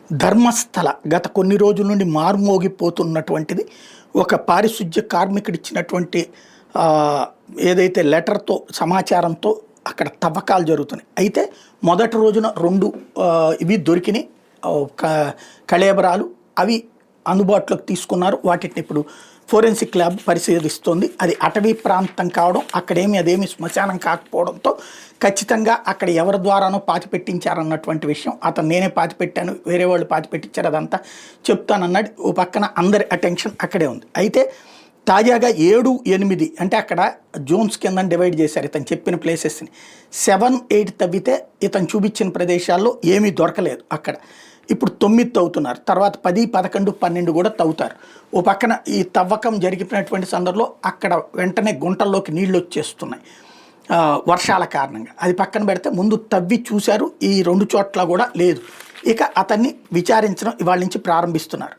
ధర్మస్థల గత కొన్ని రోజుల నుండి మారుమోగిపోతున్నటువంటిది ఒక పారిశుధ్య కార్మికుడిచ్చినటువంటి ఏదైతే లెటర్తో సమాచారంతో అక్కడ తవ్వకాలు జరుగుతున్నాయి. అయితే మొదటి రోజున 2 ఇవి దొరికినాయి, కళేబరాలు. అవి అందుబాటులోకి తీసుకున్నారు. వాటిని ఇప్పుడు ఫోరెన్సిక్ ల్యాబ్ పరిశీలిస్తోంది. అది అటవీ ప్రాంతం కావడం, అదేమి శ్మశానం కాకపోవడంతో ఖచ్చితంగా అక్కడ ఎవరి ద్వారానో పాతి పెట్టించారన్నటువంటి విషయం. అతను నేనే పాతి పెట్టాను, వేరే వాళ్ళు పాతి పెట్టించారు, అదంతా చెప్తానన్నాడు. ఓ పక్కన అందరి అటెన్షన్ అక్కడే ఉంది. అయితే తాజాగా 7, 8 అంటే అక్కడ జోన్స్ కింద డివైడ్ చేశారు ఇతను చెప్పిన ప్లేసెస్ని. 7, 8 తవ్వితే ఇతను చూపించిన ప్రదేశాల్లో ఏమీ దొరకలేదు. అక్కడ ఇప్పుడు 9 తవ్వుతున్నారు, తర్వాత 10, 11, 12 కూడా తవ్వుతారు. ఓ పక్కన ఈ తవ్వకం జరిగినటువంటి సందర్భంలో అక్కడ వెంటనే గుంటల్లోకి నీళ్లు వచ్చేస్తున్నాయి వర్షాల కారణంగా. అది పక్కన పెడితే ముందు తవ్వి చూశారు, ఈ 2 చోట్ల కూడా లేదు. ఇక అతన్ని విచారించడం ఇవాళ నుంచి ప్రారంభిస్తున్నారు.